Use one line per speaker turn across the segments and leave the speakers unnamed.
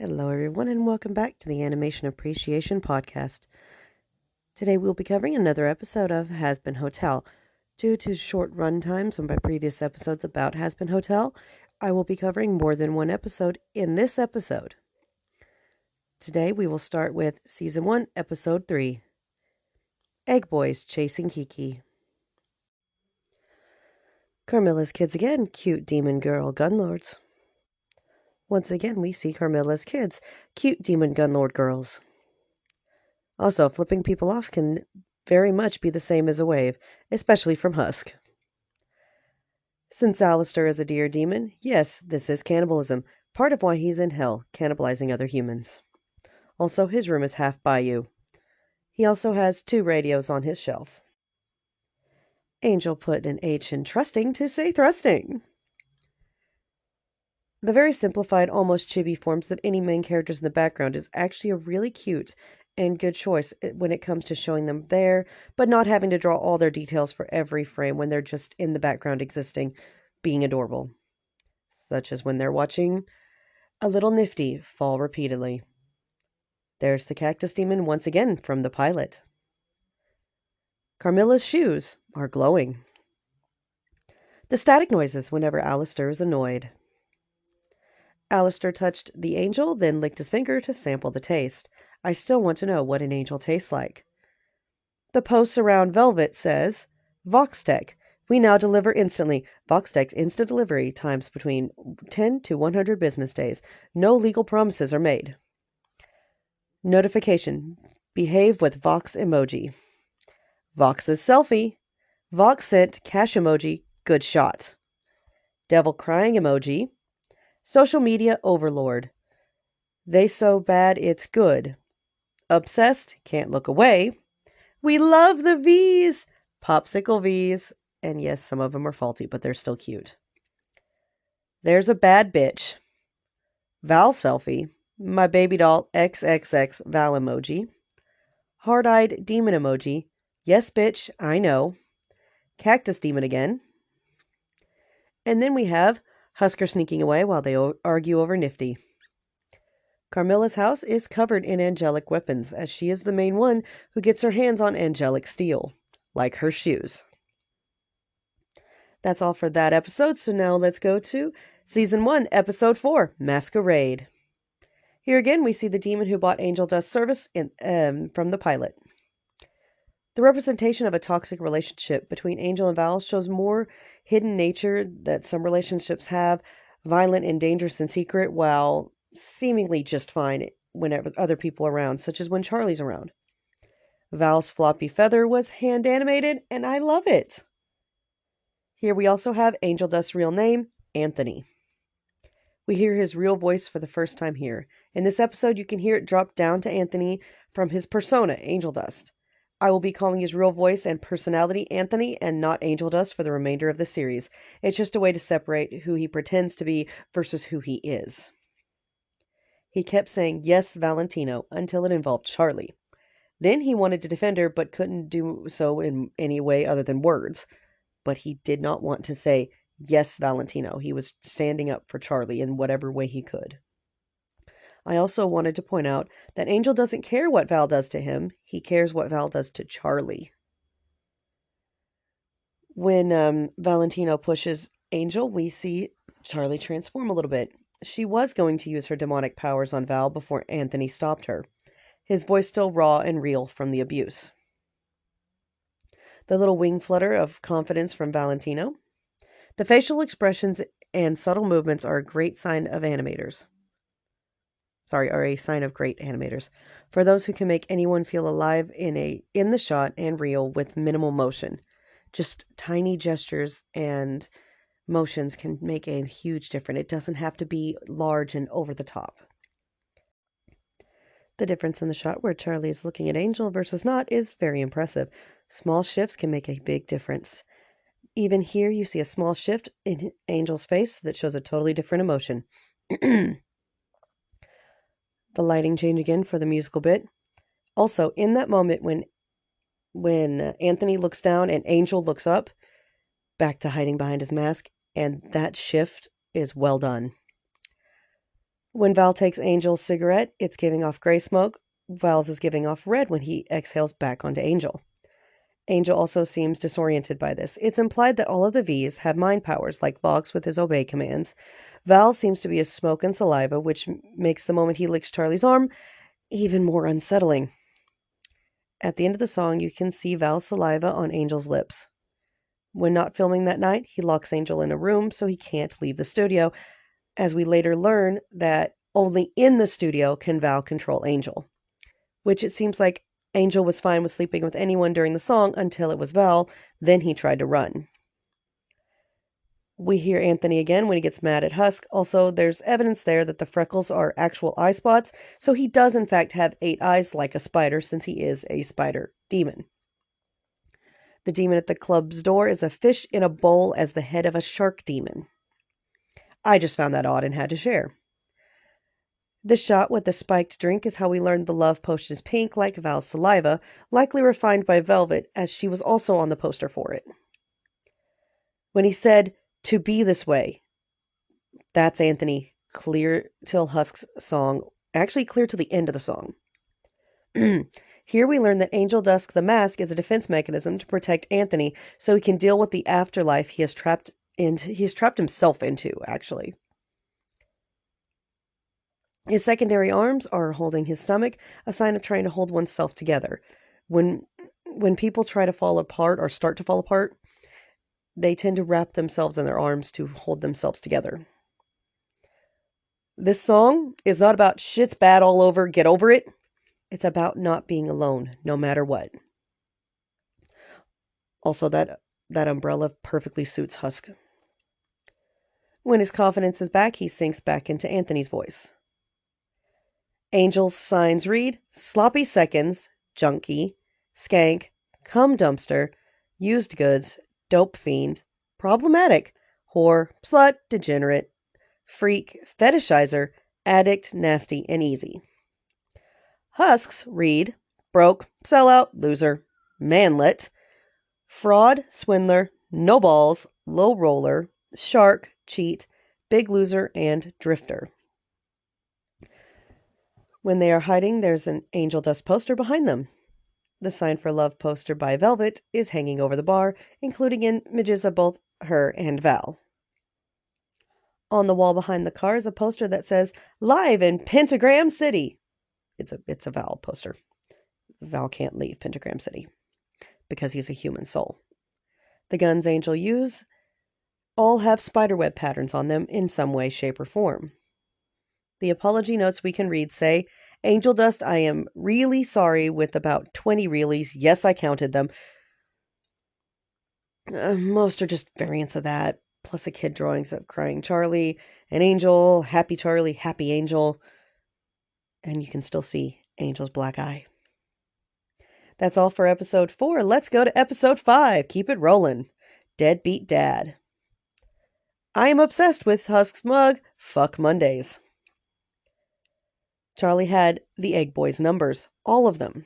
Hello, everyone, and welcome back to the Animation Appreciation Podcast. Today we'll be covering another episode of Hasbin Hotel. Due to short run times from my previous episodes about Hasbin Hotel, I will be covering more than one episode in this episode. Today we will start with Season 1, Episode 3, Egg Boys Chasing Kiki. Carmilla's kids again, cute demon girl gunlords. Once again, we see Carmilla's kids, cute demon gunlord girls. Also, flipping people off can very much be the same as a wave, especially from Husk. Since Alistair is a deer demon, yes, this is cannibalism, part of why he's in hell, cannibalizing other humans. Also, his room is half bayou. He also has 2 radios on his shelf. Angel put an H in trusting to say thrusting. The very simplified, almost chibi forms of any main characters in the background is actually a really cute and good choice when it comes to showing them there, but not having to draw all their details for every frame when they're just in the background existing, being adorable. Such as when they're watching a little Nifty fall repeatedly. There's the cactus demon once again from the pilot. Carmilla's shoes are glowing. The static noises whenever Alistair is annoyed. Alistair touched the angel, then licked his finger to sample the taste. I still want to know what an angel tastes like. The posts around Velvet says, VoxTech. We now deliver instantly. VoxTech's instant delivery times between 10 to 100 business days. No legal promises are made. Notification. Behave with Vox emoji. Vox's selfie. Vox sent cash emoji. Good shot. Devil crying emoji. Social media overlord. They so bad it's good. Obsessed, can't look away. We love the V's! Popsicle V's. And yes, some of them are faulty, but they're still cute. There's a bad bitch. Val selfie. My baby doll XXX Val emoji. Hard-eyed demon emoji. Yes, bitch, I know. Cactus demon again. And then we have Husker sneaking away while they argue over Nifty. Carmilla's house is covered in angelic weapons, as she is the main one who gets her hands on angelic steel, like her shoes. That's all for that episode, so now let's go to Season 1, Episode 4, Masquerade. Here again, we see the demon who bought Angel Dust service from the pilot. The representation of a toxic relationship between Angel and Val shows more hidden nature that some relationships have, violent and dangerous in secret, while seemingly just fine whenever other people are around, such as when Charlie's around. Val's floppy feather was hand animated, and I love it. Here we also have Angel Dust's real name, Anthony. We hear his real voice for the first time here. In this episode, you can hear it drop down to Anthony from his persona, Angel Dust. I will be calling his real voice and personality Anthony and not Angel Dust for the remainder of the series. It's just a way to separate who he pretends to be versus who he is. He kept saying, yes, Valentino, until it involved Charlie. Then he wanted to defend her, but couldn't do so in any way other than words. But he did not want to say, yes, Valentino. He was standing up for Charlie in whatever way he could. I also wanted to point out that Angel doesn't care what Val does to him. He cares what Val does to Charlie. When Valentino pushes Angel, we see Charlie transform a little bit. She was going to use her demonic powers on Val before Anthony stopped her. His voice still raw and real from the abuse. The little wing flutter of confidence from Valentino. The facial expressions and subtle movements are a great sign of animators. Are a sign of great animators. For those who can make anyone feel alive in the shot and real with minimal motion. Just tiny gestures and motions can make a huge difference. It doesn't have to be large and over the top. The difference in the shot where Charlie is looking at Angel versus not is very impressive. Small shifts can make a big difference. Even here you see a small shift in Angel's face that shows a totally different emotion. The lighting change again for the musical bit. Also, in that moment when Anthony looks down and Angel looks up, back to hiding behind his mask, and that shift is well done. When Val takes Angel's cigarette, it's giving off gray smoke. Val's is giving off red when he exhales back onto Angel. Angel also seems disoriented by this. It's implied that all of the V's have mind powers, like Vox with his obey commands. Val seems to be a smoke and saliva, which makes the moment he licks Charlie's arm even more unsettling. At the end of the song, you can see Val's saliva on Angel's lips. When not filming that night, he locks Angel in a room so he can't leave the studio, as we later learn that only in the studio can Val control Angel, which it seems like Angel was fine with sleeping with anyone during the song until it was Val, then he tried to run. We hear Anthony again when he gets mad at Husk. Also, there's evidence there that the freckles are actual eye spots, so he does in fact have 8 eyes like a spider since he is a spider demon. The demon at the club's door is a fish in a bowl as the head of a shark demon. I just found that odd and had to share. The shot with the spiked drink is how we learned the love potion is pink, like Val's saliva, likely refined by Velvet, as she was also on the poster for it. When he said, "to be this way," that's Anthony, clear till Husk's song, actually clear to the end of the song. Here we learn that Angel Dusk the Mask is a defense mechanism to protect Anthony so he can deal with the afterlife he's trapped himself into, actually. His secondary arms are holding his stomach, a sign of trying to hold oneself together. When people try to fall apart or start to fall apart, they tend to wrap themselves in their arms to hold themselves together. This song is not about shit's bad all over, get over it. It's about not being alone, no matter what. Also, that umbrella perfectly suits Husk. When his confidence is back, he sinks back into Anthony's voice. Angel's signs read: sloppy seconds, junkie, skank, cum dumpster, used goods, dope fiend, problematic, whore, slut, degenerate, freak, fetishizer, addict, nasty, and easy. Husks read: broke, sellout, loser, manlet, fraud, swindler, no balls, low roller, shark, cheat, big loser, and drifter. When they are hiding, there's an Angel Dust poster behind them. The Sign for Love poster by Velvet is hanging over the bar, including images of both her and Val. On the wall behind the car is a poster that says, "Live in Pentagram City." It's a Val poster. Val can't leave Pentagram City because he's a human soul. The guns Angel uses all have spiderweb patterns on them in some way, shape, or form. The apology notes we can read say, "Angel Dust, I am really sorry," with about 20 reallys. Yes, I counted them. Most are just variants of that, plus a kid drawings of crying Charlie, an angel, happy Charlie, happy Angel, and you can still see Angel's black eye. That's all for episode 4. Let's go to episode 5. Keep it rolling. Deadbeat Dad. I am obsessed with Husk's mug. Fuck Mondays. Charlie had the Egg Boy's numbers, all of them.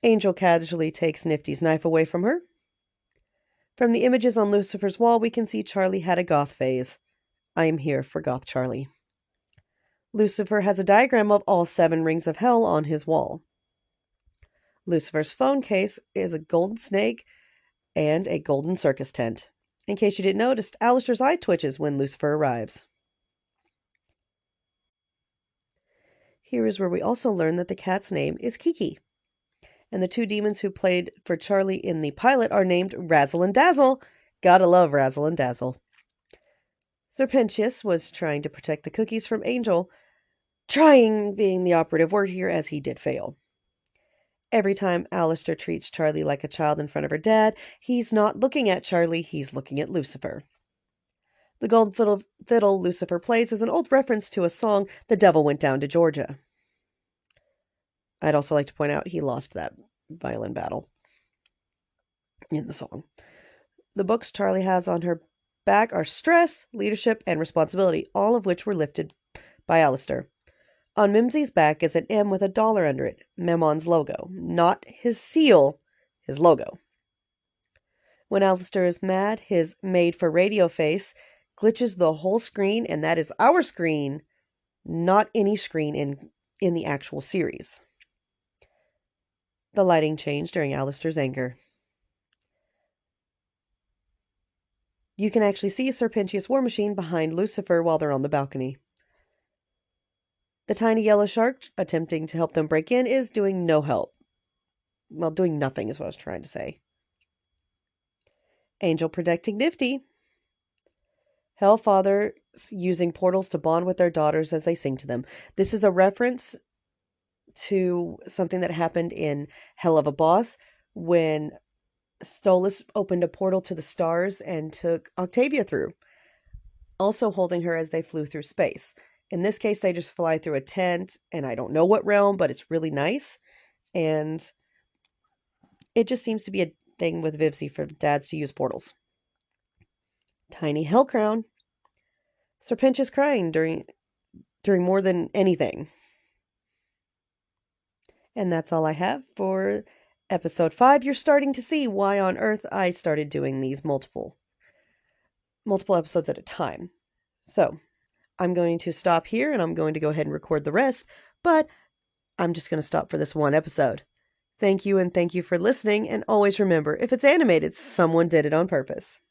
Angel casually takes Nifty's knife away from her. From the images on Lucifer's wall, we can see Charlie had a goth phase. I am here for goth Charlie. Lucifer has a diagram of all 7 rings of hell on his wall. Lucifer's phone case is a golden snake and a golden circus tent. In case you didn't notice, Alistair's eye twitches when Lucifer arrives. Here is where we also learn that the cat's name is Kiki. And the 2 demons who played for Charlie in the pilot are named Razzle and Dazzle. Gotta love Razzle and Dazzle. Serpentius was trying to protect the cookies from Angel, trying being the operative word here, as he did fail. Every time Alistair treats Charlie like a child in front of her dad, he's not looking at Charlie, he's looking at Lucifer. The gold fiddle Lucifer plays is an old reference to a song, "The Devil Went Down to Georgia." I'd also like to point out he lost that violin battle in the song. The books Charlie has on her back are Stress, Leadership, and Responsibility, all of which were lifted by Alistair. On Mimsy's back is an M with a dollar under it, Memmon's logo. Not his seal, his logo. When Alistair is mad, his made-for-radio face glitches the whole screen, and that is our screen. not any screen in the actual series. The lighting changed during Alistair's anger. You can actually see Serpentius' war machine behind Lucifer while they're on the balcony. The tiny yellow shark attempting to help them break in is doing no help. Well, doing nothing is what I was trying to say. Angel protecting Nifty. Hellfather using portals to bond with their daughters as they sing to them. This is a reference to something that happened in Hell of a Boss when Stolas opened a portal to the stars and took Octavia through, also holding her as they flew through space. In this case, they just fly through a tent, and I don't know what realm, but it's really nice. And it just seems to be a thing with Vivsy for dads to use portals. Tiny Hellcrown. Serpentius crying during more than anything. And that's all I have for episode 5. You're starting to see why on earth I started doing these multiple episodes at a time. So, I'm going to stop here and I'm going to go ahead and record the rest, but I'm just going to stop for this one episode. Thank you, and thank you for listening, and always remember, if it's animated, someone did it on purpose.